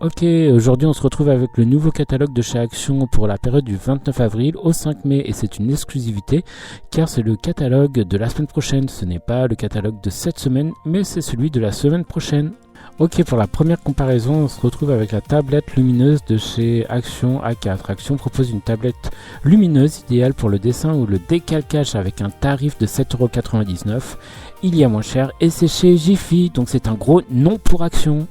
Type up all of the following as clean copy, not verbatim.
Ok, aujourd'hui on se retrouve avec le nouveau catalogue de chez Action pour la période du 29 avril au 5 mai et c'est une exclusivité car c'est le catalogue de la semaine prochaine. Ce n'est pas le catalogue de cette semaine mais c'est celui de la semaine prochaine. Ok, pour la première comparaison, on se retrouve avec la tablette lumineuse de chez Action A4. Action propose une tablette lumineuse idéale pour le dessin ou le décalcage avec un tarif de 7,99€. Il y a moins cher et c'est chez Jiffy, donc c'est un gros non pour Action.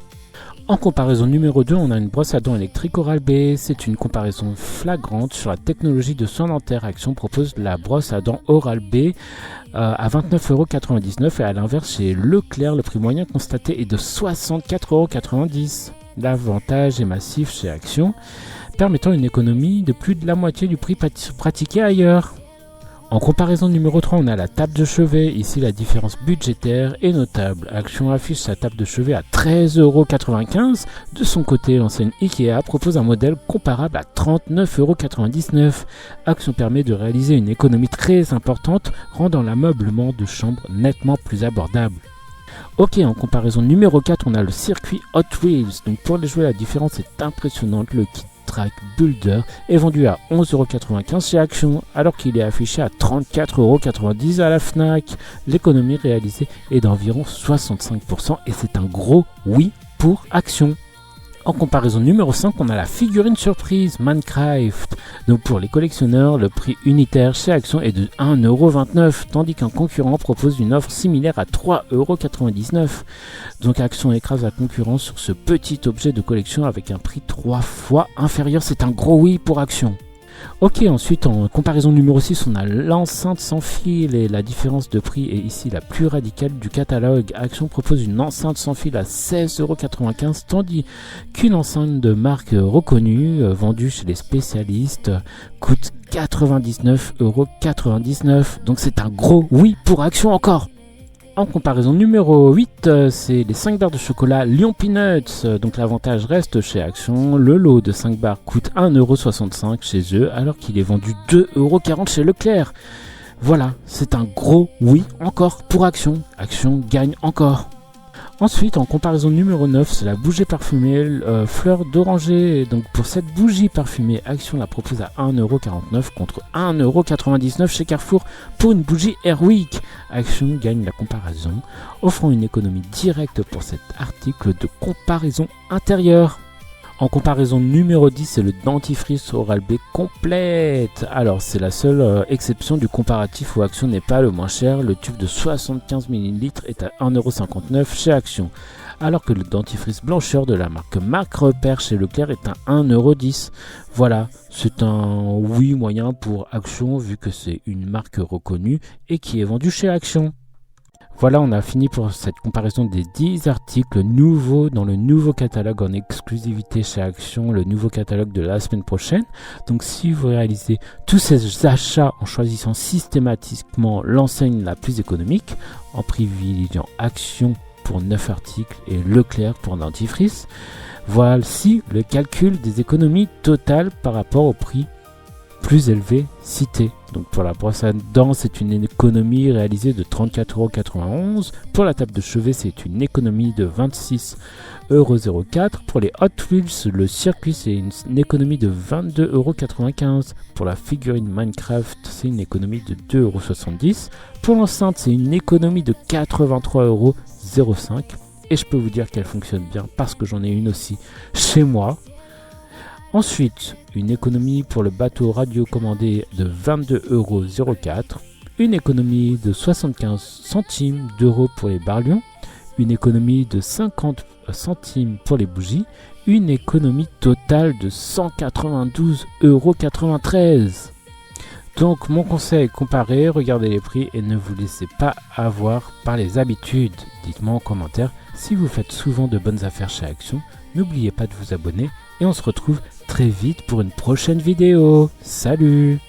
En comparaison numéro 2, on a une brosse à dents électrique Oral-B. C'est une comparaison flagrante sur la technologie de soins dentaires. Action propose la brosse à dents Oral-B à 29,99€ et à l'inverse chez Leclerc, le prix moyen constaté est de 64,90€. L'avantage est massif chez Action, permettant une économie de plus de la moitié du prix pratiqué ailleurs. En comparaison numéro 3, on a la table de chevet. Ici, la différence budgétaire est notable. Action affiche sa table de chevet à 13,95€. De son côté, l'enseigne Ikea propose un modèle comparable à 39,99€. Action permet de réaliser une économie très importante, rendant l'ameublement de chambre nettement plus abordable. Ok, en comparaison numéro 4, on a le circuit Hot Wheels. Donc pour les jouer, la différence est impressionnante. Le kit Track Builder est vendu à 11,95€ chez Action, alors qu'il est affiché à 34,90€ à la Fnac. L'économie réalisée est d'environ 65% et c'est un gros oui pour Action. En comparaison numéro 5, on a la figurine surprise Minecraft. Donc pour les collectionneurs, le prix unitaire chez Action est de 1,29€, tandis qu'un concurrent propose une offre similaire à 3,99€. Donc Action écrase la concurrence sur ce petit objet de collection avec un prix 3 fois inférieur. C'est un gros oui pour Action. Ok, ensuite en comparaison numéro 6, on a l'enceinte sans fil et la différence de prix est ici la plus radicale du catalogue. Action propose une enceinte sans fil à 16,95€, tandis qu'une enceinte de marque reconnue, vendue chez les spécialistes, coûte 99,99€. Donc c'est un gros oui pour Action encore. En comparaison numéro 8, c'est les 5 barres de chocolat Lion Peanuts. Donc l'avantage reste chez Action. Le lot de 5 barres coûte 1,65€ chez eux alors qu'il est vendu 2,40€ chez Leclerc. Voilà, c'est un gros oui encore pour Action. Action gagne encore. Ensuite, en comparaison numéro 9, c'est la bougie parfumée fleur d'oranger. Donc pour cette bougie parfumée, Action la propose à 1,49€ contre 1,99€ chez Carrefour pour une bougie Airwick. Action gagne la comparaison, offrant une économie directe pour cet article de comparaison intérieure. En comparaison numéro 10, c'est le dentifrice Oral-B complète. Alors c'est la seule exception du comparatif où Action n'est pas le moins cher. Le tube de 75 ml est à 1,59€ chez Action. Alors que le dentifrice blancheur de la marque Marc Repère chez Leclerc est à 1,10€. Voilà, c'est un oui moyen pour Action vu que c'est une marque reconnue et qui est vendue chez Action. Voilà, on a fini pour cette comparaison des 10 articles nouveaux dans le nouveau catalogue en exclusivité chez Action, le nouveau catalogue de la semaine prochaine. Donc si vous réalisez tous ces achats en choisissant systématiquement l'enseigne la plus économique, en privilégiant Action pour 9 articles et Leclerc pour dentifrice, voici le calcul des économies totales par rapport au prix plus élevé cité. Donc pour la brosse à dents, c'est une économie réalisée de 34,91€. Pour la table de chevet, c'est une économie de 26,04€. Pour les Hot Wheels, le circuit, c'est une économie de 22,95€. Pour la figurine Minecraft, c'est une économie de 2,70€. Pour l'enceinte, c'est une économie de 83,05€. Et je peux vous dire qu'elle fonctionne bien parce que j'en ai une aussi chez moi. Ensuite, une économie pour le bateau radiocommandé de 22,04€, une économie de 75 centimes d'euros pour les barlions, une économie de 50 centimes pour les bougies, une économie totale de 192,93€. Donc mon conseil, comparez, regardez les prix et ne vous laissez pas avoir par les habitudes. Dites-moi en commentaire si vous faites souvent de bonnes affaires chez Action. N'oubliez pas de vous abonner et on se retrouve très vite pour une prochaine vidéo. Salut!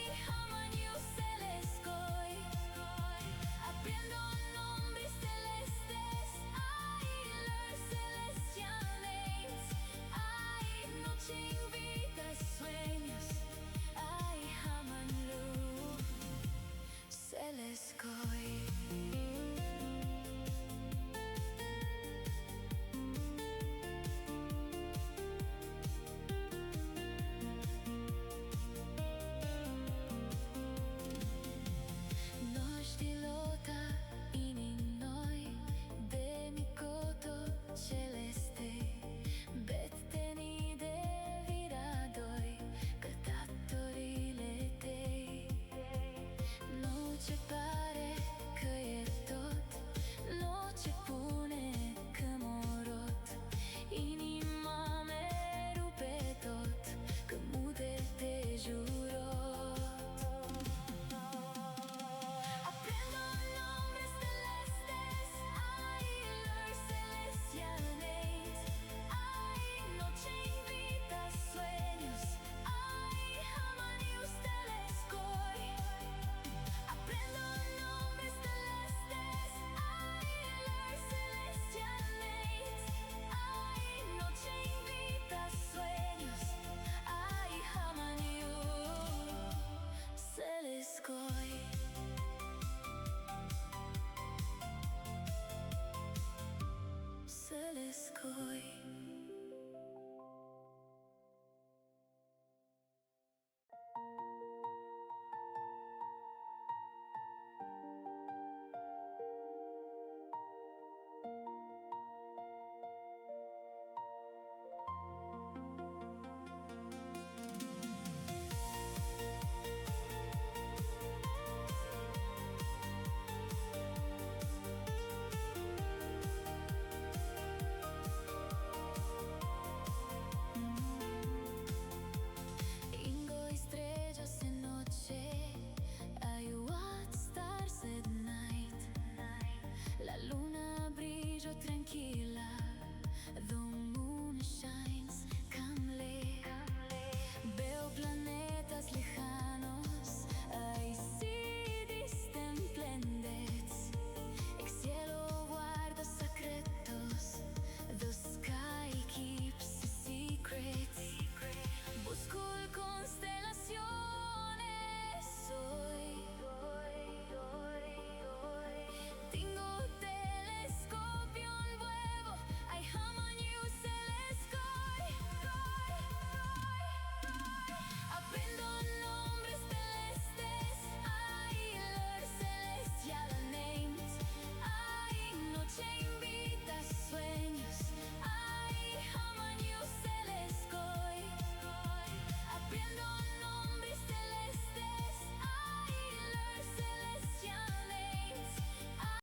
tranquilla.